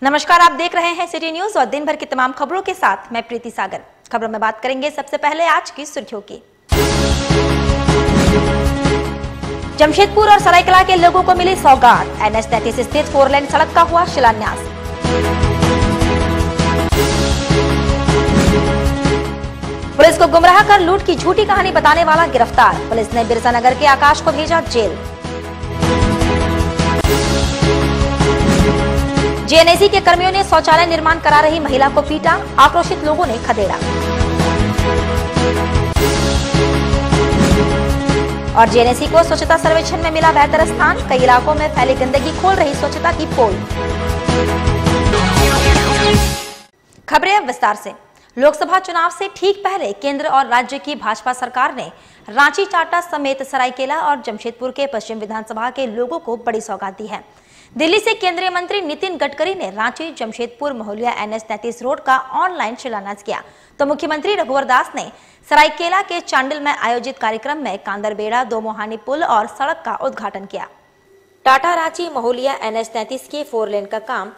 नमस्कार, आप देख रहे हैं सिटी न्यूज और दिन भर की तमाम खबरों के साथ मैं प्रीति सागर। खबरों में बात करेंगे सबसे पहले आज की सुर्खियों की। जमशेदपुर और सरायकला के लोगों को मिली सौगात, NH 33 स्थित 4 लेन सड़क का हुआ शिलान्यास। पुलिस को गुमराह कर लूट की झूठी कहानी बताने वाला गिरफ्तार, पुलिस ने बिरसा नगर के आकाश को भेजा जेल। JNAC के कर्मियों ने शौचालय निर्माण करा रही महिला को पीटा, आक्रोशित लोगों ने खदेड़ा। और JNAC को स्वच्छता सर्वेक्षण में मिला बेहतर स्थान, कई इलाकों में फैली गंदगी खोल रही स्वच्छता की पोल। खबरें अब विस्तार से। लोकसभा चुनाव से ठीक पहले केंद्र और राज्य की भाजपा सरकार ने रांची, टाटा समेत सरायकेला और जमशेदपुर के पश्चिम विधानसभा के लोगों को बड़ी सौगात दी है। दिल्ली से केंद्रीय मंत्री नितिन गडकरी ने रांची जमशेदपुर महुलिया NH 33 रोड का ऑनलाइन शिलान्यास किया, तो मुख्यमंत्री रघुवर दास ने सरायकेला के चांडिल में आयोजित कार्यक्रम में कांदरबेड़ा, दो मोहानी पुल और सड़क का उद्घाटन किया। टाटा रांची महुलिया NH 33 के 4 लेन का काम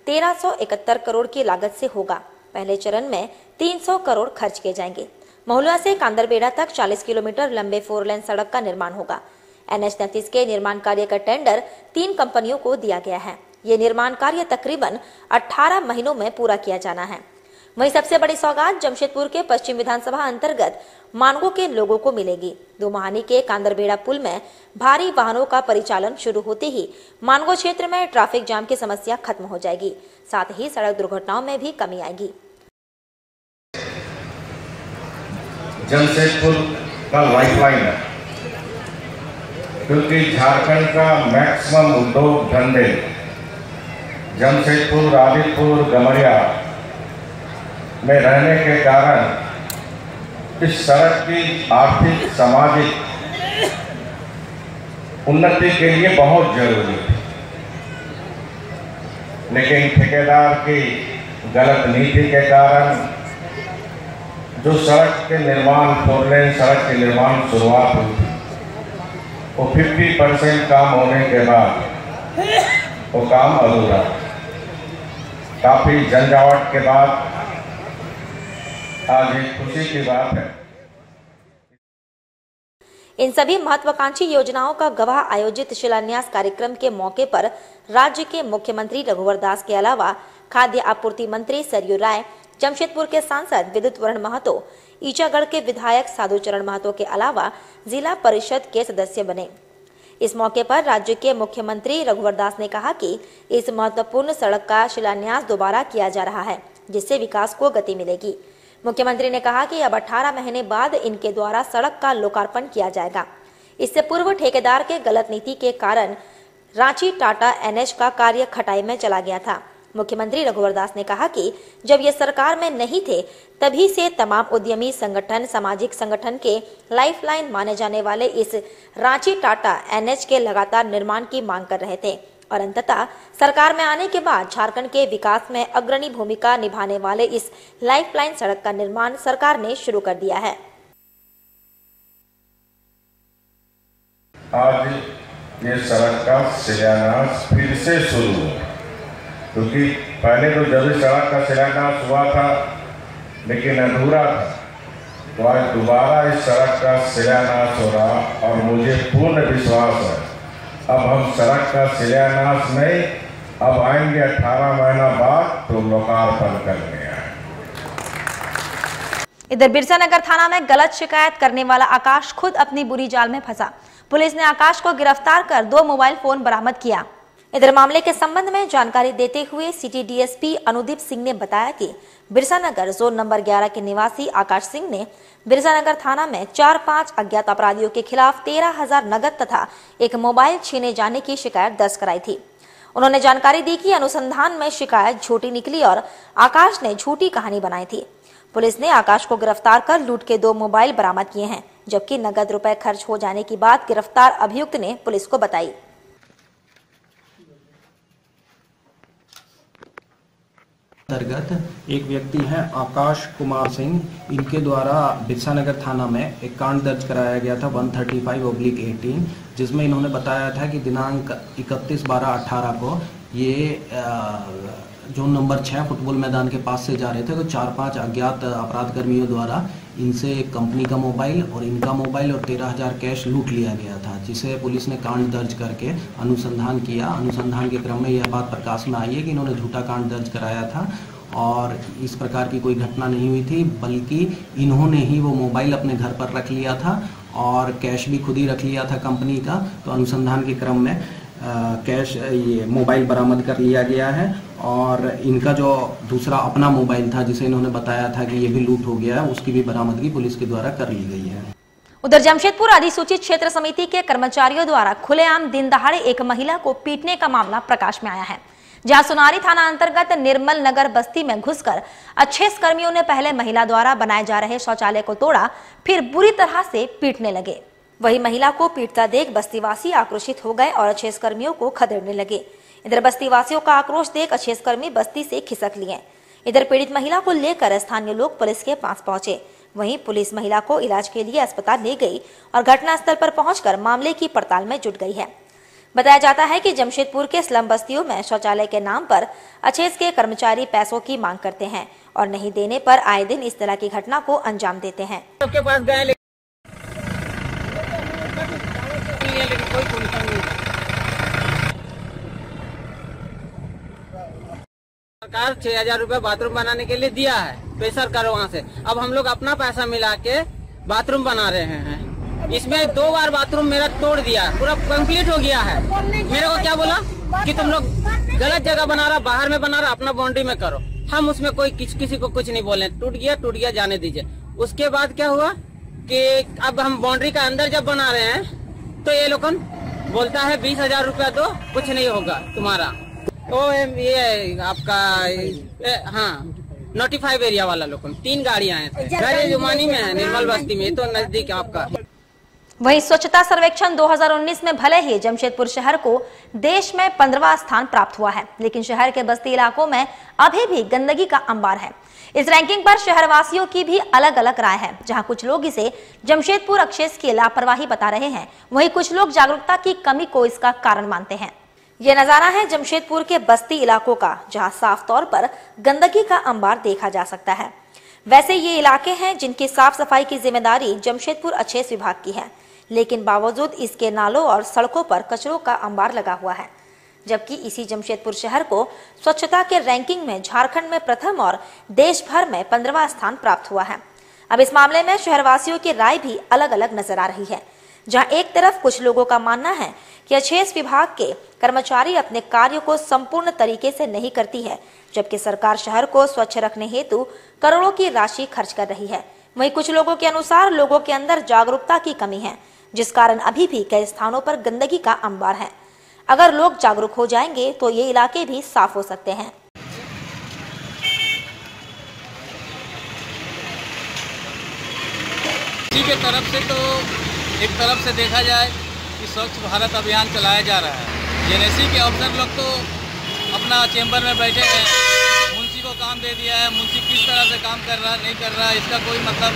1371 करोड़ की लागत से होगा। पहले चरण में 300 करोड़ खर्च किए जाएंगे। महुलिया से कांदरबेड़ा तक 40 किलोमीटर लंबे 4 लेन सड़क का निर्माण होगा। NH 33 के निर्माण कार्य का टेंडर 3 कंपनियों को दिया गया है। ये निर्माण कार्य तकरीबन 18 महीनों में पूरा किया जाना है। वहीं सबसे बड़ी सौगात जमशेदपुर के पश्चिम विधानसभा अंतर्गत मानगो के लोगों को मिलेगी। दो मोहानी के कांदरबेड़ा पुल में भारी वाहनों का परिचालन शुरू होते ही मानगो क्षेत्र में ट्रैफिक जाम की समस्या खत्म हो जाएगी, साथ ही सड़क दुर्घटनाओं में भी कमी आएगी। जमशेदपुर का लाइफलाइन है, क्योंकि झारखंड का मैक्सिमम उद्योग धंधे जमशेदपुर, आदिपुर, गमरिया में रहने के कारण इस सड़क की आर्थिक सामाजिक उन्नति के लिए बहुत जरूरी है। लेकिन ठेकेदार की गलत नीति के कारण जो सड़क के निर्माण 4 लेन सड़क के निर्माण शुरुआत हुई थी, वो 50% काम होने के बाद वो काम अधूरा। काफी झंझावट के बाद आज एक खुशी की बात है। इन सभी महत्वाकांक्षी योजनाओं का गवाह आयोजित शिलान्यास कार्यक्रम के मौके पर राज्य के मुख्यमंत्री रघुवर दास के अलावा खाद्य आपूर्ति मंत्री सरयू राय, जमशेदपुर के सांसद विद्युत वरण महतो, ईचागढ़ के विधायक साधुचरण महतो के अलावा जिला परिषद के सदस्य बने। इस मौके पर राज्य के मुख्यमंत्री रघुवर दास ने कहा कि इस महत्वपूर्ण सड़क का शिलान्यास दोबारा किया जा रहा है, जिससे विकास को गति मिलेगी। मुख्यमंत्री ने कहा कि अब 18 महीने बाद इनके द्वारा सड़क का लोकार्पण किया जाएगा। इससे पूर्व ठेकेदार के गलत नीति के कारण रांची टाटा NH का कार्य खटाई में चला गया था। मुख्यमंत्री रघुवर दास ने कहा कि जब ये सरकार में नहीं थे, तभी से तमाम उद्यमी संगठन, सामाजिक संगठन के लाइफलाइन माने जाने वाले इस रांची टाटा NH के लगातार निर्माण की मांग कर रहे थे और अंततः सरकार में आने के बाद झारखंड के विकास में अग्रणी भूमिका निभाने वाले इस लाइफलाइन सड़क का निर्माण सरकार ने शुरू कर दिया है। आज ये सड़क का शिलान्यास फिर से शुरू हुआ, क्योंकि पहले तो जब सड़क का शिलान्यास हुआ था लेकिन अधूरा था, तो आज दोबारा इस सड़क का शिलान्यास हो रहा और मुझे पूर्ण विश्वास है अब हम सड़क का शिलान्यास नहीं, अब आएंगे 18 महीना बाद तो लोकार्पण करने आए। इधर बिरसा नगर थाना में गलत शिकायत करने वाला आकाश खुद अपनी बुरी जाल में फंसा। पुलिस ने आकाश को गिरफ्तार कर 2 मोबाइल फोन बरामद किया। इधर मामले के संबंध में जानकारी देते हुए सिटी DSP अनुदीप सिंह ने बताया कि बिरसा नगर जोन नंबर 11 के निवासी आकाश सिंह ने बिरसा नगर थाना में 4-5 अज्ञात अपराधियों के खिलाफ 13,000 नगद तथा एक मोबाइल छीने जाने की शिकायत दर्ज कराई थी। उन्होंने जानकारी दी कि अनुसंधान में शिकायत झूठी निकली और आकाश ने झूठी कहानी बनाई थी। पुलिस ने आकाश को गिरफ्तार कर लूट के 2 मोबाइल बरामद किए हैं, जबकि नगद रुपए खर्च हो जाने की बात गिरफ्तार अभियुक्त ने पुलिस को बताई। अंतर्गत एक व्यक्ति हैं आकाश कुमार सिंह, इनके द्वारा बिरसा नगर थाना में एक कांड दर्ज कराया गया था 135/18, जिसमें इन्होंने बताया था कि दिनांक 31/12/18 को ये जोन नंबर 6 फुटबॉल मैदान के पास से जा रहे थे तो 4-5 अज्ञात अपराध कर्मियों द्वारा इनसे कंपनी का मोबाइल और इनका मोबाइल और 13,000 कैश लूट लिया गया था, जिसे पुलिस ने कांड दर्ज करके अनुसंधान किया। अनुसंधान के क्रम में यह बात प्रकाश में आई है कि इन्होंने झूठा कांड दर्ज कराया था और इस प्रकार की कोई घटना नहीं हुई थी, बल्कि इन्होंने ही वो मोबाइल अपने घर पर रख लिया था और कैश भी खुद ही रख लिया था कंपनी का। तो अनुसंधान के क्रम में कैश ये मोबाइल बरामद कर लिया गया है और इनका जो दूसरा अपना मोबाइल था जिसे इन्होंने बताया था कि ये भी लूट हो गया है, उसकी भी बरामदगी पुलिस के द्वारा कर ली गई है। उधर जमशेदपुर अधिसूचित क्षेत्र समिति के कर्मचारियों द्वारा खुलेआम दिन दहाड़े एक महिला को पीटने का मामला प्रकाश में आया है, जहां सोनारी थाना अंतर्गत निर्मल नगर बस्ती में घुसकर अच्छेस कर्मियों ने पहले महिला द्वारा बनाए जा रहे शौचालय को तोड़ा, फिर बुरी तरह से पीटने लगे। वही महिला को पीटता देख बस्तीवासी आक्रोशित हो गए और अच्छेस कर्मियों को खदेड़ने लगे। इधर बस्तीवासियों का आक्रोश देख अच्छेस कर्मी बस्ती से खिसक लिए। इधर पीड़ित महिला को लेकर स्थानीय लोग पुलिस के पास पहुंचे। वहीं पुलिस महिला को इलाज के लिए अस्पताल ले गई और घटनास्थल पर पहुंचकर मामले की पड़ताल में जुट गई है। बताया जाता है कि जमशेदपुर के स्लम बस्तियों में शौचालय के नाम पर अच्छेस के कर्मचारी पैसों की मांग करते हैं और नहीं देने पर आए दिन इस तरह की घटना को अंजाम देते हैं। सबके पास गए लेकिन कोई सुनता नहीं। सरकार 6,000 रुपए बाथरूम बनाने के लिए दिया है, प्रेशर करो वहाँ से। अब हम लोग अपना पैसा मिला के बाथरूम बना रहे हैं। इसमें 2 बार बाथरूम मेरा तोड़ दिया, पूरा कंप्लीट हो गया है। मेरे को क्या बोला कि तुम लोग गलत जगह बना रहा, बाहर में बना रहा, अपना बाउंड्री में करो। हम उसमें कोई किसी को कुछ नहीं बोले, टूट गया जाने दीजिए। उसके बाद क्या हुआ कि अब हम बाउंड्री का अंदर जब बना रहे हैं तो ये लोग बोलता है 20,000 रुपया दो, कुछ नहीं होगा तुम्हारा। तो ये आपका हाँ नोटिफाइड एरिया वाला लोग 3 गाड़ियां आए थे। घर जुमानी में है, निर्मल बस्ती में, तो नजदीक आपका। वहीं स्वच्छता सर्वेक्षण 2019 में भले ही जमशेदपुर शहर को देश में 15वां स्थान प्राप्त हुआ है, लेकिन शहर के बस्ती इलाकों में अभी भी गंदगी का अंबार है। इस रैंकिंग पर शहरवासियों की भी अलग अलग राय है, जहां कुछ लोग इसे जमशेदपुर अच्छेस की लापरवाही बता रहे हैं, वहीं कुछ लोग जागरूकता की कमी को इसका कारण मानते हैं। यह नजारा है जमशेदपुर के बस्ती इलाकों का, जहां साफ तौर पर गंदगी का अंबार देखा जा सकता है। वैसे ये इलाके हैं जिनकी साफ सफाई की जिम्मेदारी जमशेदपुर अच्छेस विभाग की है, लेकिन बावजूद इसके नालों और सड़कों पर कचरों का अंबार लगा हुआ है। जबकि इसी जमशेदपुर शहर को स्वच्छता के रैंकिंग में झारखंड में प्रथम और देश भर में 15वां स्थान प्राप्त हुआ है। अब इस मामले में शहरवासियों की राय भी अलग अलग नजर आ रही है, जहां एक तरफ कुछ लोगों का मानना है कि अच्छेस विभाग के कर्मचारी अपने कार्य को संपूर्ण तरीके से नहीं करती है, जबकि सरकार शहर को स्वच्छ रखने हेतु करोड़ों की राशि खर्च कर रही है। वहीं कुछ लोगों के अनुसार लोगों के अंदर जागरूकता की कमी है, जिस कारण अभी भी कई स्थानों पर गंदगी का अंबार है। अगर लोग जागरूक हो जाएंगे तो ये इलाके भी साफ हो सकते हैं। इसी के तरफ से तो एक तरफ से देखा जाए कि स्वच्छ भारत अभियान चलाया जा रहा है। जेएनएससी के अफसर लोग तो अपना चेंबर में बैठे हैं, मुंशी को काम दे दिया है, मुंशी किस तरह से काम कर रहा नहीं कर रहा, इसका कोई मतलब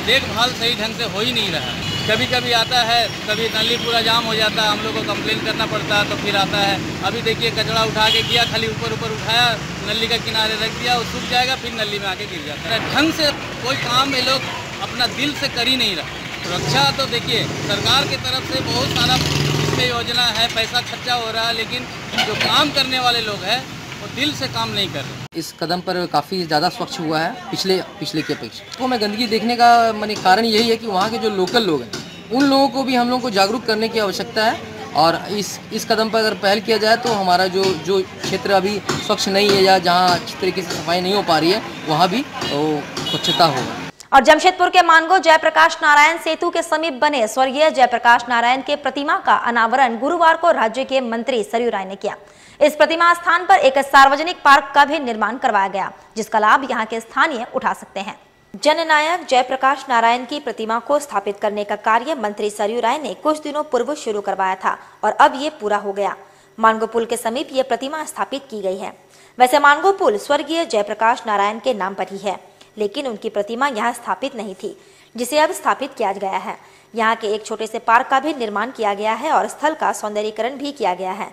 देखभाल सही ढंग से हो ही नहीं रहा। कभी कभी आता है, कभी नली पूरा जाम हो जाता है, हम लोग को कंप्लेन करना पड़ता है, तो फिर आता है। अभी देखिए कचरा उठा के किया, खाली ऊपर उठाया, नली का किनारे रख दिया, वो सूख जाएगा, फिर नली में आके गिर जाता है। ढंग से कोई काम ये लोग अपना दिल से कर ही नहीं रहा। सुरक्षा तो देखिए सरकार की तरफ से बहुत सारा इसमें योजना है, पैसा खर्चा हो रहा है, लेकिन जो काम करने वाले लोग हैं वो दिल से काम नहीं कर रहे। इस कदम पर काफ़ी ज़्यादा स्वच्छ हुआ है पिछले की अपेक्षा। तो मैं गंदगी देखने का माने कारण यही है कि वहाँ के जो लोकल लोग हैं उन लोगों को भी हम लोगों को जागरूक करने की आवश्यकता है, और इस कदम पर अगर पहल किया जाए तो हमारा जो क्षेत्र अभी स्वच्छ नहीं है या जहाँ अच्छी तरीके से सफाई नहीं हो पा रही है वहाँ भी स्वच्छता होगा। और जमशेदपुर के मानगो जयप्रकाश नारायण सेतु के समीप बने स्वर्गीय जयप्रकाश नारायण के प्रतिमा का अनावरण गुरुवार को राज्य के मंत्री सरयू राय ने किया। इस प्रतिमा स्थान पर एक सार्वजनिक पार्क का भी निर्माण करवाया गया, जिसका लाभ यहाँ के स्थानीय उठा सकते हैं। जननायक जयप्रकाश नारायण की प्रतिमा को स्थापित करने का कार्य मंत्री सरयू राय ने कुछ दिनों पूर्व शुरू करवाया था और अब ये पूरा हो गया। मानगो पुल के समीप ये प्रतिमा स्थापित की गई है। वैसे मानगो पुल स्वर्गीय जयप्रकाश नारायण के नाम पर ही है, लेकिन उनकी प्रतिमा यहाँ स्थापित नहीं थी, जिसे अब स्थापित किया गया है। यहाँ के एक छोटे से पार्क का भी निर्माण किया गया है और स्थल का सौंदर्यीकरण भी किया गया है।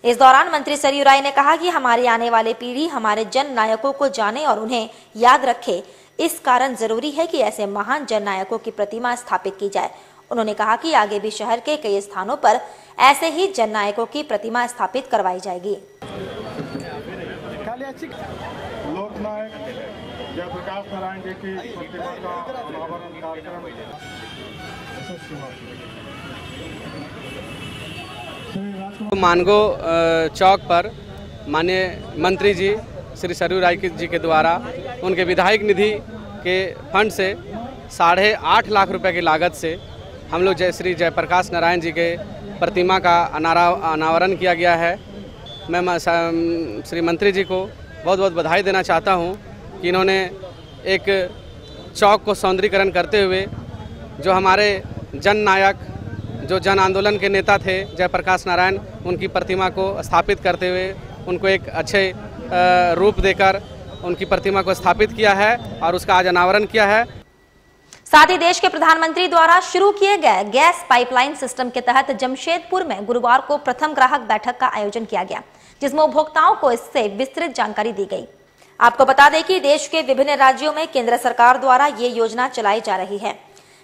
इस दौरान मंत्री सरयू राय ने कहा कि हमारी आने वाली पीढ़ी हमारे जन नायकों को जाने और उन्हें याद रखे। इस कारण जरूरी है कि ऐसे महान जन नायकों की प्रतिमा स्थापित की जाए। उन्होंने कहा कि आगे भी शहर के कई स्थानों पर ऐसे ही जन नायकों की प्रतिमा स्थापित करवाई जाएगी। लोकनायक जयप्रकाश नारायण जी की प्रतिमा का अनावरण कार्यक्रम मानगो चौक पर माननीय मंत्री जी श्री सरयू राय जी के द्वारा उनके विधायक निधि के फंड से 8.5 लाख रुपए की लागत से हम लोग श्री जयप्रकाश नारायण जी के प्रतिमा का अनावरण किया गया है। मैं श्री मंत्री जी को बहुत बहुत बधाई देना चाहता हूं कि इन्होंने एक चौक को सौंदर्यीकरण करते हुए जो हमारे जन नायक जो जन आंदोलन के नेता थे जयप्रकाश नारायण, उनकी प्रतिमा को स्थापित करते हुए उनको एक अच्छे रूप देकर उनकी प्रतिमा को स्थापित किया है और उसका आज अनावरण किया है। साथ ही देश के प्रधानमंत्री द्वारा शुरू किए गए गैस पाइपलाइन सिस्टम के तहत जमशेदपुर में गुरुवार को प्रथम ग्राहक बैठक का आयोजन किया गया, जिसमें उपभोक्ताओं को इससे विस्तृत जानकारी दी गई। आपको बता दें कि देश के विभिन्न राज्यों में केंद्र सरकार द्वारा ये योजना चलाई जा रही है,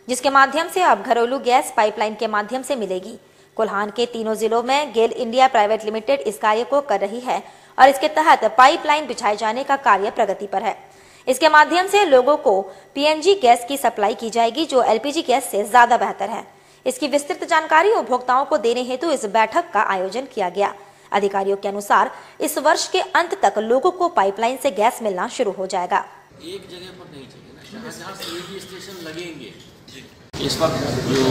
जिसके माध्यम से अब घरेलू गैस पाइपलाइन के माध्यम से मिलेगी। कोल्हान के तीनों जिलों में गेल इंडिया प्राइवेट लिमिटेड इस कार्य को कर रही है और इसके तहत पाइपलाइन बिछाए जाने का कार्य प्रगति पर है। इसके माध्यम से लोगों को पीएनजी गैस की सप्लाई की जाएगी, जो एलपीजी गैस से ज्यादा बेहतर है। इसकी विस्तृत जानकारी उपभोक्ताओं को देने हेतु इस बैठक का आयोजन किया गया। अधिकारियों के अनुसार इस वर्ष के अंत तक लोगों को पाइपलाइन से गैस मिलना शुरू हो जाएगा। एक जगह पर नहीं चलेगा, जहाँ सीएनजी स्टेशन लगेंगे। इस वक्त जो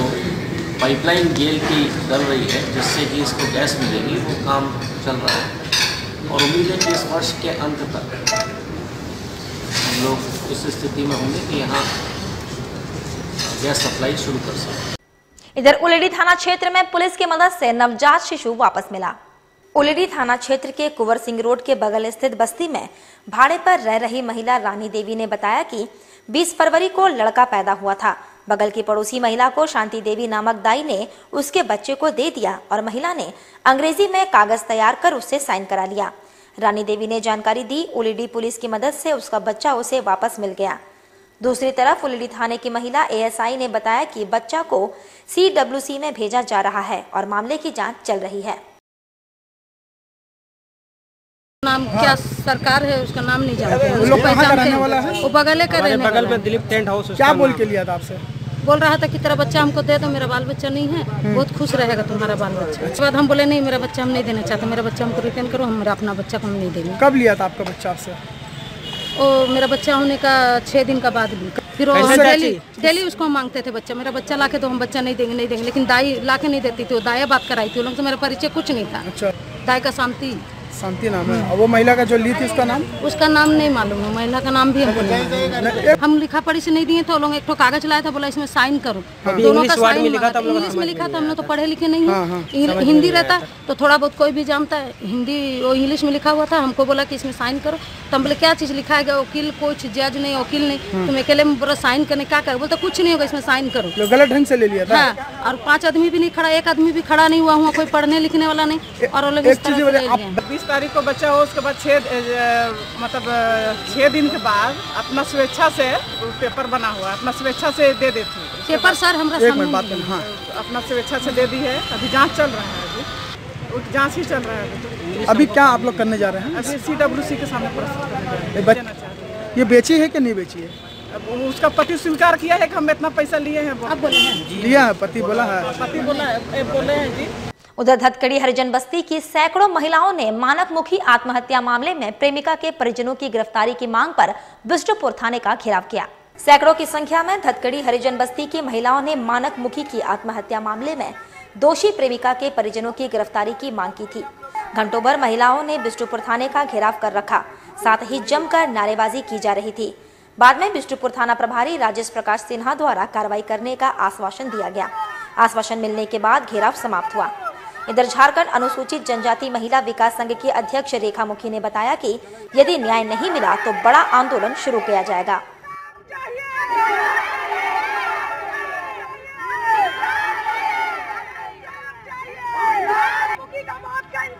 पाइपलाइन गेल की डल रही है जिससे कि इसको गैस मिलेगी, वो काम चल रहा है और उम्मीद है कि इस वर्ष के अंत तक हम लोग इस स्थिति में होंगे कि यहाँ गैस सप्लाई शुरू कर सकें। इधर उलेडी थाना क्षेत्र में पुलिस की मदद से नवजात शिशु वापस मिला। उलेडी थाना क्षेत्र के कुंवर सिंह रोड के बगल स्थित बस्ती में भाड़े पर रह रही महिला रानी देवी ने बताया कि 20 फरवरी को लड़का पैदा हुआ था। बगल की पड़ोसी महिला को शांति देवी नामक दाई ने उसके बच्चे को दे दिया और महिला ने अंग्रेजी में कागज तैयार कर उससे साइन करा लिया। रानी देवी ने जानकारी दी, उलेडी पुलिस की मदद से उसका बच्चा उसे वापस मिल गया। दूसरी तरफ उलेडी थाने की महिला एएसआई ने बताया कि बच्चा को CWC में भेजा जा रहा है और मामले की जांच चल रही है। नाम क्या सरकार है उसका नाम नहीं जानते, उसको पहचानते हैं। वो बगल का रहने वाला है। बगल में दिलीप टेंट हाउस। क्या बोल के लिया था आपसे? बोल रहा था कि तेरा बच्चा हमको दे दो, मेरा बाल बच्चा नहीं है, बहुत खुश रहेगा तुम्हारा बाल बच्चा। उसके बाद हम बोले नहीं, मेरा बच्चा हम नहीं देना चाहते, मेरा बच्चा हमको रिटर्न करो, मेरा अपना बच्चा को हम नहीं देंगे। कब लिया था आपका बच्चा आपसे? वो मेरा बच्चा होने का 6 दिन का बाद ली। फिर डेली उसको मांगते थे बच्चा, मेरा बच्चा लाके तो हम बच्चा नहीं देंगे, लेकिन दाई लाके नहीं देती थी। वो दाया बात कराई थी, उन लोग से मेरा परिचय कुछ नहीं था। अच्छा। दाई का शांति नाम है। वो महिला का जो ली थी उसका नाम नहीं मालूम है, महिला का नाम भी हमको नहीं। हम लिखा पढ़ी से नहीं दिए थे, लोग एक तो कागज लाया था, बोला इसमें साइन करो। दोनों का साइन इंग्लिश में लिखा था, हम लोग तो पढ़े लिखे नहीं है। हिंदी रहता तो थोड़ा बहुत कोई भी जानता है, हिंदी वो इंग्लिश में लिखा हुआ था। हमको बोला कि इसमें साइन करो, तो हम बोले क्या चीज लिखा है? वकील कुछ, जज नहीं, वकील नहीं, तुम अकेले में बोला साइन करने क्या कर? बोलते कुछ नहीं होगा, इसमें साइन करो। गलत ढंग से ले लिया था। और 5 आदमी भी नहीं खड़ा, एक आदमी भी खड़ा नहीं हुआ, कोई पढ़ने लिखने वाला नहीं। और 20 तारीख को बच्चा हो, उसके बाद 6 दिन के बाद अपना स्वेच्छा से पेपर बना हुआ, अपना स्वेच्छा से दे देती पेपर। सर हमरा अपना स्वेच्छा से दे दी है। अभी जांच चल रहा है, अभी जांच ही चल रहा है। अभी क्या आप लोग करने जा रहे हैं? अभी CWC के सामने प्रस्तुत। ये बेची है कि नहीं बेची है? उसका पति स्वीकार किया है कि हम इतना पैसा लिए हैं। आप बोले हैं? लिया है, पति बोला है। पति बोले हैं जी। उधर धतकड़ी हरिजन बस्ती की सैकड़ों महिलाओं ने मानकमुखी आत्महत्या मामले में प्रेमिका के परिजनों की गिरफ्तारी की मांग पर बिष्टुपुर थाने का घेराव किया। सैकड़ों की संख्या में धतकड़ी हरिजन बस्ती की महिलाओं ने मानकमुखी की आत्महत्या मामले में दोषी प्रेमिका के परिजनों की गिरफ्तारी की मांग की थी। घंटों भर महिलाओं ने बिष्टुपुर थाने का घेराव कर रखा, साथ ही जमकर नारेबाजी की जा रही थी। बाद में बिष्टुपुर थाना प्रभारी राजेश प्रकाश सिन्हा द्वारा कार्रवाई करने का आश्वासन दिया गया। आश्वासन मिलने के बाद घेराव समाप्त हुआ। इधर झारखंड अनुसूचित जनजाति महिला विकास संघ की अध्यक्ष रेखा मुखी ने बताया कि यदि न्याय नहीं मिला तो बड़ा आंदोलन शुरू किया जाएगा।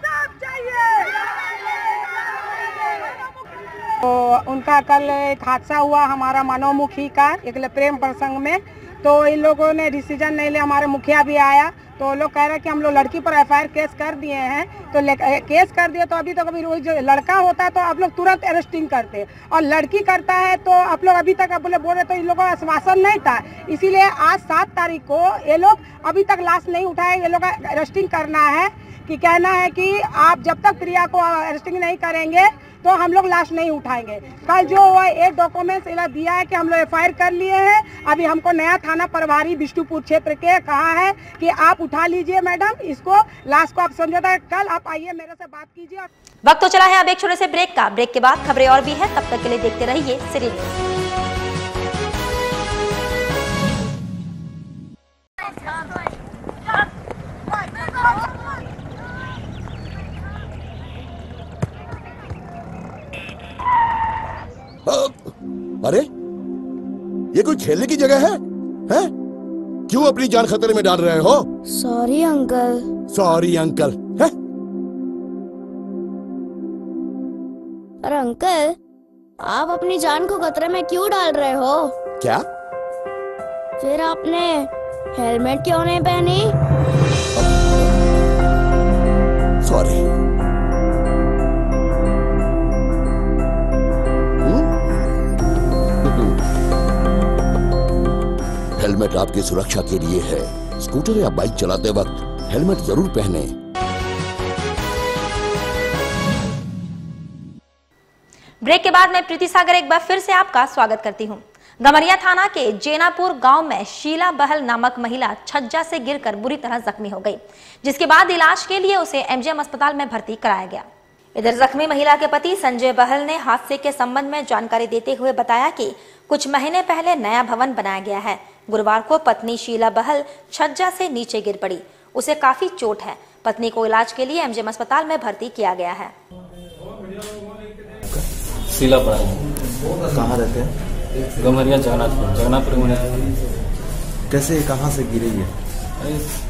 का तो उनका कल एक हादसा हुआ हमारा मनोमुखी का एक प्रेम प्रसंग में, तो इन लोगों ने डिसीजन नहीं लिया। हमारे मुखिया भी आया तो लोग कह रहे हैं कि हम लोग लड़की पर एफआईआर केस कर दिए हैं, तो केस कर दिए तो अभी तक अभी जो लड़का होता है तो आप लोग तुरंत अरेस्टिंग करते हैं, और लड़की करता है तो आप लोग अभी तक बोल रहे तो इन लोगों का आश्वासन नहीं था। इसीलिए आज 7 तारीख को ये लोग अभी तक लाश नहीं उठाए। ये लोग का अरेस्टिंग करना है कि कहना है कि आप जब तक प्रिया को अरेस्टिंग नहीं करेंगे तो हम लोग लाश नहीं उठाएंगे। कल जो एक डॉक्यूमेंट्स दिया है कि हम लोग एफआईआर कर लिए हैं, अभी हमको नया थाना प्रभारी विष्णुपुर क्षेत्र के कहा है कि आप उठा लीजिए मैडम इसको, लाश को आप समझौता है, कल आप आइए मेरे से बात कीजिए। वक्त तो चला है अब एक छोटे से ब्रेक का। ब्रेक के बाद खबरें और भी है, तब तक के लिए देखते रहिए सिटी न्यूज़। अरे ये कोई खेलने की जगह है? हैं? क्यों अपनी जान खतरे में डाल रहे हो? Sorry uncle. सॉरी अंकल है? पर अंकल आप अपनी जान को खतरे में क्यों डाल रहे हो? क्या? फिर आपने हेलमेट क्यों नहीं पहनी? सॉरी। हेलमेट आपकी सुरक्षा के लिए है। स्कूटर या बाइक चलाते वक्त हेलमेट जरूर पहने। ब्रेक के बाद मैं प्रीति सागर एक बार फिर से आपका स्वागत करती हूं। गमरिया थाना के जेनापुर गांव में शीला बहल नामक महिला छज्जा से गिरकर बुरी तरह जख्मी हो गई, जिसके बाद इलाज के लिए उसे एमजीएम अस्पताल में भर्ती कराया गया। इधर जख्मी महिला के पति संजय बहल ने हादसे के संबंध में जानकारी देते हुए बताया कि कुछ महीने पहले नया भवन बनाया गया है। गुरुवार को पत्नी शीला बहल छज्जा से नीचे गिर पड़ी, उसे काफी चोट है। पत्नी को इलाज के लिए एमजीएम अस्पताल में भर्ती किया गया है। शीला बहल कहाँ रहते हैं? गमरिया जगन्नाथपुर में। कैसे कहाँ से गिरी है?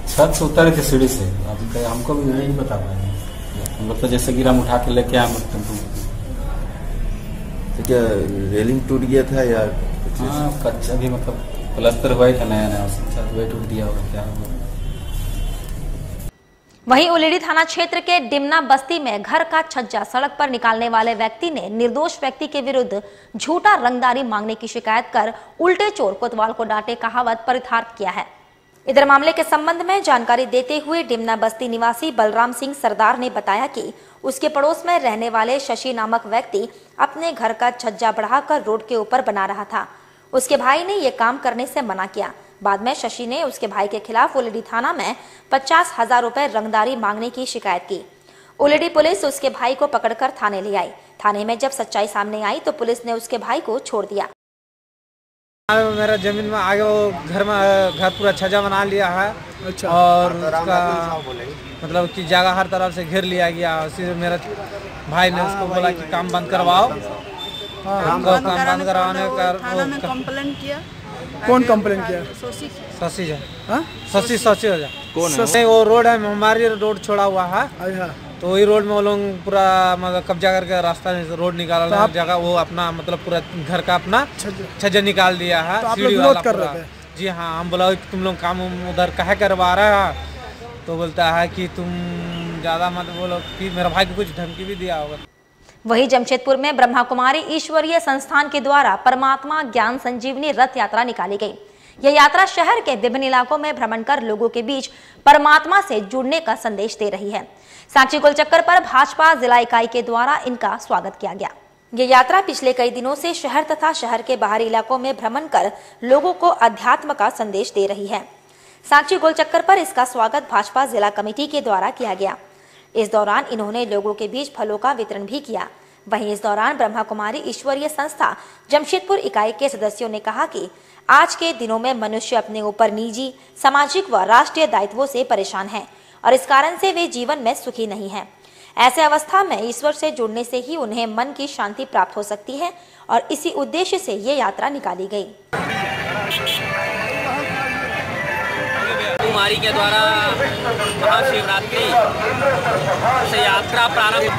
छत से उतर थे सीढ़ी से, अभी हमको भी नहीं बता पाए। हम लोग तो जैसे गिरा हम उठा के लेके आए टेम्पो। तो क्या रेलिंग टूट गया था या? हाँ कच्चा भी, मतलब प्लास्टर हुआ था नया, वही टूट दिया होगा क्या होगा। वहीं उलेडी थाना क्षेत्र के डिमना बस्ती में घर का छज्जा सड़क पर निकालने वाले व्यक्ति ने निर्दोष व्यक्ति के विरुद्ध झूठा रंगदारी मांगने की शिकायत कर उल्टे चोर कोतवाल को डांटे कहावत परितार्थ किया है। इधर मामले के संबंध में जानकारी देते हुए डिमना बस्ती निवासी बलराम सिंह सरदार ने बताया कि उसके पड़ोस में रहने वाले शशि नामक व्यक्ति अपने घर का छज्जा बढ़ाकर रोड के ऊपर बना रहा था। उसके भाई ने ये काम करने से मना किया। बाद में शशि ने उसके भाई के खिलाफ उलेडी थाना में 50,000 रुपए रंगदारी मांगने की शिकायत की। उलेडी पुलिस उसके भाई को पकड़कर थाने ले आई। थाने में जब सच्चाई सामने आई तो पुलिस ने उसके भाई को छोड़ दिया। मेरा जमीन में आगे वो घर पूरा छज्जा बना लिया है। अच्छा। और उसका मतलब कि जगह हर तरफ से घेर लिया गया। उसी मेरे भाई ने उसको बोला कि काम बंद करवाओ। काम बंद करवाने का कंप्लेंट किया। कौन कंप्लेंट किया? शशि शशि हो जा कौन है? वो रोड है, हमारी रोड छोड़ा हुआ है, तो वही रोड में वो लोग पूरा मतलब कब्जा करके रास्ता रोड निकाला जगह, वो अपना मतलब पूरा घर का अपना छज्जा निकाल दिया है। तो आप लोग विरोध कर रहे थे? जी हाँ, हम बोला तुम लोग काम उधर काहे करवा रहे हैं, तो बोलता है कि तुम ज्यादा मत बोलो, कि मेरा भाई को कुछ धमकी भी दिया होगा। वहीं जमशेदपुर में ब्रह्मा कुमारी ईश्वरीय संस्थान के द्वारा परमात्मा ज्ञान संजीवनी रथ यात्रा निकाली गई। यह यात्रा शहर के विभिन्न इलाकों में भ्रमण कर लोगों के बीच परमात्मा से जुड़ने का संदेश दे रही है। सांची गोलचक्कर पर भाजपा जिला इकाई के द्वारा इनका स्वागत किया गया। यह यात्रा पिछले कई दिनों से शहर तथा शहर के बाहरी इलाकों में भ्रमण कर लोगों को अध्यात्म का संदेश दे रही है। सांची गोलचक्कर पर इसका स्वागत भाजपा जिला कमेटी के द्वारा किया गया। इस दौरान इन्होंने लोगों के बीच फलों का वितरण भी किया। वहीं इस दौरान ब्रह्मा कुमारी ईश्वरीय संस्था जमशेदपुर इकाई के सदस्यों ने कहा कि आज के दिनों में मनुष्य अपने ऊपर निजी, सामाजिक व राष्ट्रीय दायित्वों से परेशान है और इस कारण से वे जीवन में सुखी नहीं है। ऐसे अवस्था में ईश्वर से जुड़ने से ही उन्हें मन की शांति प्राप्त हो सकती है और इसी उद्देश्य से ये यात्रा निकाली गई। कुमारी के द्वारा महाशिवरात्रि से यात्रा प्रारंभ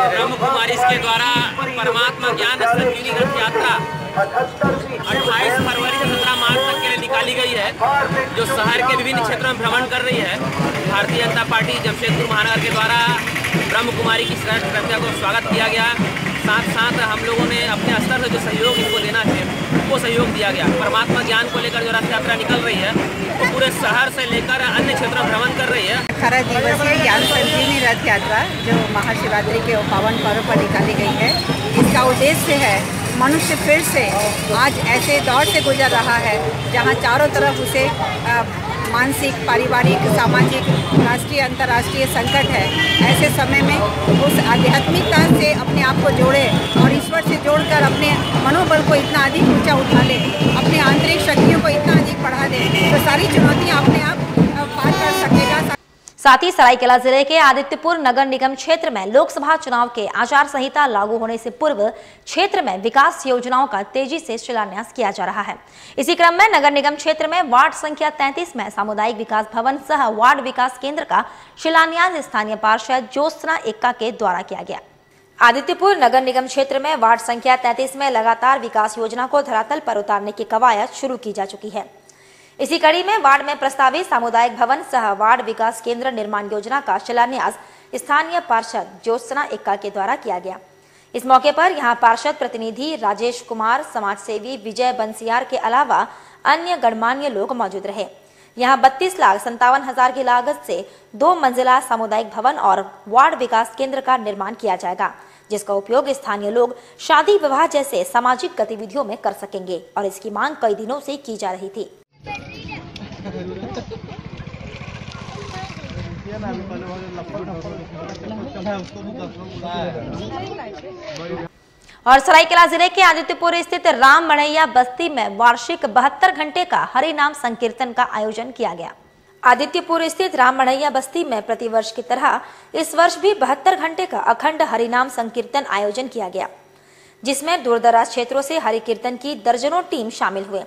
ब्रह्म कुमारी के द्वारा परमात्मा ज्ञान संजीवनी रथ यात्रा 28 फरवरी से 17 मार्च तक के लिए निकाली गई है, जो शहर के विभिन्न क्षेत्रों में भ्रमण कर रही है। भारतीय जनता पार्टी जमशेदपुर महानगर के द्वारा ब्रह्म कुमारी की श्रेष्ठ कन्या को स्वागत किया गया। साथ साथ हम लोगों ने अपने स्तर से जो सहयोग इनको देना है वो सहयोग दिया गया। परमात्मा ज्ञान को लेकर जो रथ यात्रा निकल रही है वो पूरे शहर से लेकर अन्य क्षेत्रों में भ्रमण कर रही है। 18 दिवसीय ज्ञान संजीवनी रथ यात्रा जो महाशिवरात्रि के पावन पर्व पर निकाली गई है, इसका उद्देश्य है मनुष्य फिर से आज ऐसे दौर से गुजर रहा है जहां चारों तरफ उसे मानसिक, पारिवारिक, सामाजिक, राष्ट्रीय, अंतर्राष्ट्रीय संकट है। ऐसे समय में उस आध्यात्मिकता से अपने आप को जोड़े और ईश्वर से जोड़कर अपने मनोबल को इतना अधिक ऊंचा उठा ले, अपने आंतरिक शक्तियों को इतना अधिक बढ़ा दे तो सारी चुनौतियां अपने आप पार कर सकेगा। साथ ही सरायकेला जिले के आदित्यपुर नगर निगम क्षेत्र में लोकसभा चुनाव के आचार संहिता लागू होने से पूर्व क्षेत्र में विकास योजनाओं का तेजी से शिलान्यास किया जा रहा है। इसी क्रम में नगर निगम क्षेत्र में वार्ड संख्या 33 में सामुदायिक विकास भवन सह वार्ड विकास केंद्र का शिलान्यास स्थानीय पार्षद ज्योत्सना एक्का के द्वारा किया गया। आदित्यपुर नगर निगम क्षेत्र में वार्ड संख्या 33 में लगातार विकास योजना को धरातल पर उतारने की कवायद शुरू की जा चुकी है। इसी कड़ी में वार्ड में प्रस्तावित सामुदायिक भवन सह वार्ड विकास केंद्र निर्माण योजना का शिलान्यास स्थानीय पार्षद ज्योत्सना एक्का के द्वारा किया गया। इस मौके पर यहां पार्षद प्रतिनिधि राजेश कुमार, समाज सेवी विजय बंसियार के अलावा अन्य गणमान्य लोग मौजूद रहे। यहां 32,57,000 की लागत से 2 मंजिला सामुदायिक भवन और वार्ड विकास केंद्र का निर्माण किया जाएगा, जिसका उपयोग स्थानीय लोग शादी विवाह जैसे सामाजिक गतिविधियों में कर सकेंगे और इसकी मांग कई दिनों से की जा रही थी। और सरायकेला जिले के आदित्यपुर स्थित राम मढ़ैया बस्ती में वार्षिक 72 घंटे का हरि नाम संकीर्तन का आयोजन किया गया। आदित्यपुर स्थित राम मढ़ैया बस्ती में प्रतिवर्ष की तरह इस वर्ष भी 72 घंटे का अखंड हरिनाम संकीर्तन आयोजन किया गया, जिसमें दूरदराज क्षेत्रों से हरि कीर्तन की दर्जनों टीम शामिल हुए।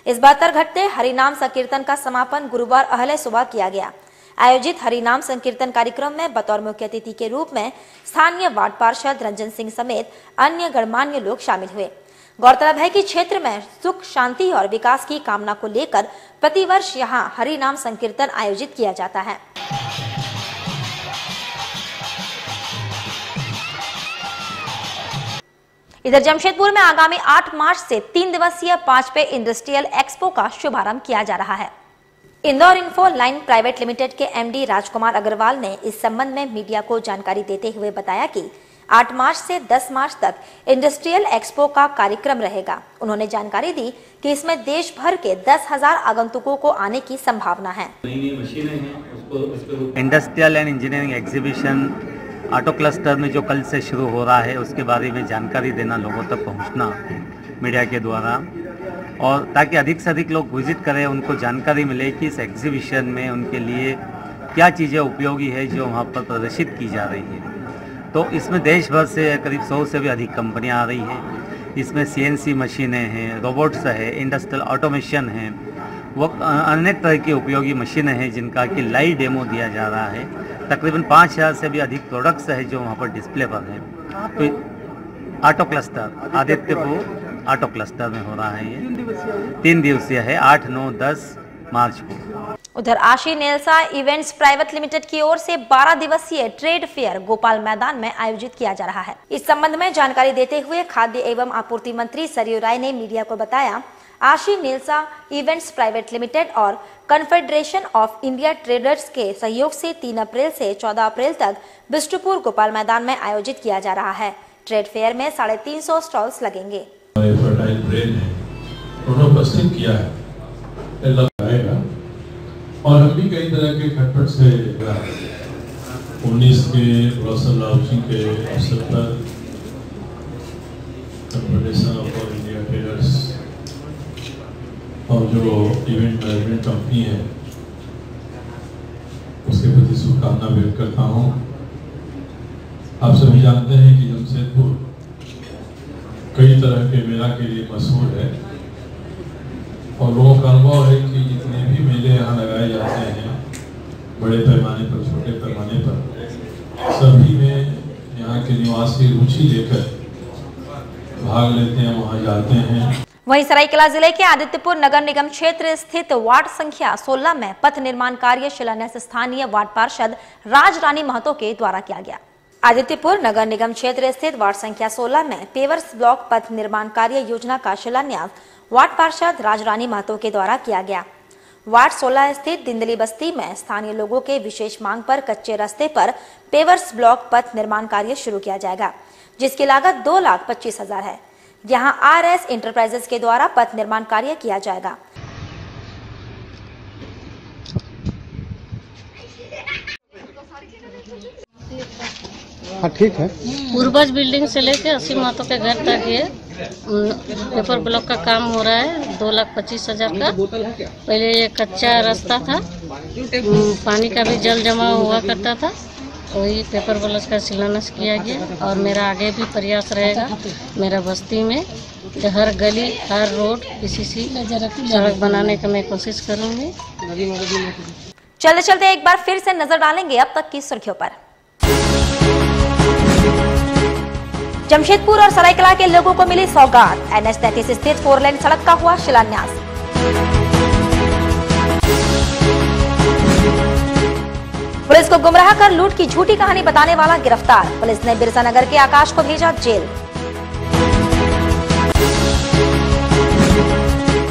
इस 72 घंटे हरिनाम संकीर्तन का समापन गुरुवार अहले सुबह किया गया। आयोजित हरिनाम संकीर्तन कार्यक्रम में बतौर मुख्य अतिथि के रूप में स्थानीय वार्ड पार्षद रंजन सिंह समेत अन्य गणमान्य लोग शामिल हुए। गौरतलब है कि क्षेत्र में सुख, शांति और विकास की कामना को लेकर प्रतिवर्ष यहां हरिनाम संकीर्तन आयोजित किया जाता है। इधर जमशेदपुर में आगामी 8 मार्च से 3 दिवसीय 5 इंडस्ट्रियल एक्सपो का शुभारंभ किया जा रहा है। Indore info line private limited के एमडी राजकुमार अग्रवाल ने इस संबंध में मीडिया को जानकारी देते हुए बताया कि 8 मार्च से 10 मार्च तक इंडस्ट्रियल एक्सपो का कार्यक्रम रहेगा। उन्होंने जानकारी दी कि इसमें देश भर के 10,000 आगंतुकों को आने की संभावना है। Industrial and engineering exhibition auto cluster में जो कल से शुरू हो रहा है उसके बारे में जानकारी देना, लोगों तक पहुंचना मीडिया के द्वारा, और ताकि अधिक से अधिक लोग विजिट करें, उनको जानकारी मिले कि इस एग्जीबिशन में उनके लिए क्या चीज़ें उपयोगी है जो वहाँ पर प्रदर्शित की जा रही है। तो इसमें देश भर से करीब 100 से भी अधिक कंपनियाँ आ रही हैं। इसमें CNC मशीनें हैं, रोबोट्स है, इंडस्ट्रियल ऑटोमेशन है, वो अनेक तरह की उपयोगी मशीनें हैं जिनका कि लाइव डेमो दिया जा रहा है। तकरीबन 5,000 से भी अधिक प्रोडक्ट्स है जो वहाँ पर डिस्प्ले पर हैं। तो auto cluster Adityapur auto cluster में हो रहा है। ये 3 दिवसीय है, 8, 9, 10 मार्च को। उधर आशी नेल्सा इवेंट्स प्राइवेट लिमिटेड की ओर से 12 दिवसीय ट्रेड फेयर गोपाल मैदान में आयोजित किया जा रहा है। इस संबंध में जानकारी देते हुए खाद्य एवं आपूर्ति मंत्री सरयू राय ने मीडिया को बताया, आशी नेल्सा इवेंट्स प्राइवेट लिमिटेड और कन्फेडरेशन ऑफ इंडिया ट्रेडर्स के सहयोग से 3 अप्रैल से 14 अप्रैल तक बिष्टुपुर गोपाल मैदान में आयोजित किया जा रहा है। ट्रेड फेयर में 350 स्टॉल्स लगेंगे। और हम भी कई तरह के खटपट से 19 के ब्लॉसम लॉन्चिंग के अवसर पर कन्फेडरेशन ऑफ इंडिया ट्रेडर्स और जो इवेंट मैनेजमेंट कंपनी है उसके प्रति शुभकामना व्यक्त करता हूँ। आप सभी जानते हैं कि जमशेदपुर कई तरह के मेला के लिए मशहूर है और लोगों का अनुभव है कि जितने भी मेले यहाँ लगाए जाते हैं, बड़े पैमाने पर, छोटे पैमाने पर, सभी में यहाँ के निवासी रुचि लेकर भाग लेते हैं, वहाँ जाते हैं। वहीं सरायकेला जिले के आदित्यपुर नगर निगम क्षेत्र स्थित वार्ड संख्या 16 में पथ निर्माण कार्य शिलान्यास स्थानीय वार्ड पार्षद राजरानी महतो के द्वारा किया गया। आदित्यपुर नगर निगम क्षेत्र स्थित वार्ड संख्या 16 में पेवर्स ब्लॉक पथ निर्माण कार्य योजना का शिलान्यास वार्ड पार्षद राजरानी महतो के द्वारा किया गया। वार्ड 16 स्थित दिंदली बस्ती में स्थानीय लोगों के विशेष मांग पर कच्चे रास्ते पर पेवर्स ब्लॉक पथ निर्माण कार्य शुरू किया जाएगा, जिसकी लागत 2,25,000 है। यहां RS इंटरप्राइजेस के द्वारा पथ निर्माण कार्य किया जाएगा। हाँ ठीक है। पूर्वज बिल्डिंग से लेके 80 महतो के घर तक ये पेपर ब्लॉक का काम हो रहा है। 2,25,000 का। पहले ये कच्चा रास्ता था, पानी का भी जल जमा हुआ करता था, वही पेपर ब्लॉक का शिलान्यास किया गया। और मेरा आगे भी प्रयास रहेगा, मेरा बस्ती में हर गली हर रोड PCC सड़क बनाने का मैं कोशिश करूँगी। चलते चलते एक बार फिर से नजर डालेंगे अब तक की सुर्खियों पर। जमशेदपुर और सरायकेला के लोगों को मिली सौगात। NH 33 स्थित 4 लेन सड़क का हुआ शिलान्यास। पुलिस को गुमराह कर लूट की झूठी कहानी बताने वाला गिरफ्तार। पुलिस ने बिरसा नगर के आकाश को भेजा जेल।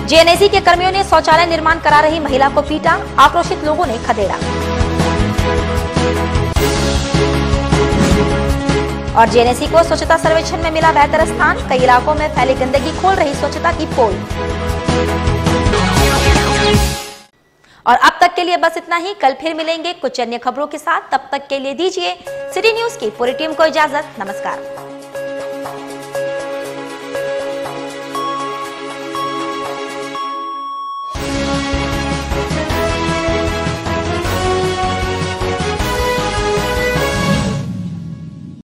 JNAC के कर्मियों ने शौचालय निर्माण करा रही महिला को पीटा, आक्रोशित लोगों ने खदेड़ा। और JNAC को स्वच्छता सर्वेक्षण में मिला बेहतर स्थान। कई इलाकों में फैली गंदगी खोल रही स्वच्छता की पोल। और अब तक के लिए बस इतना ही। कल फिर मिलेंगे कुछ अन्य खबरों के साथ। तब तक के लिए दीजिए सिटी न्यूज की पूरी टीम को इजाजत। नमस्कार।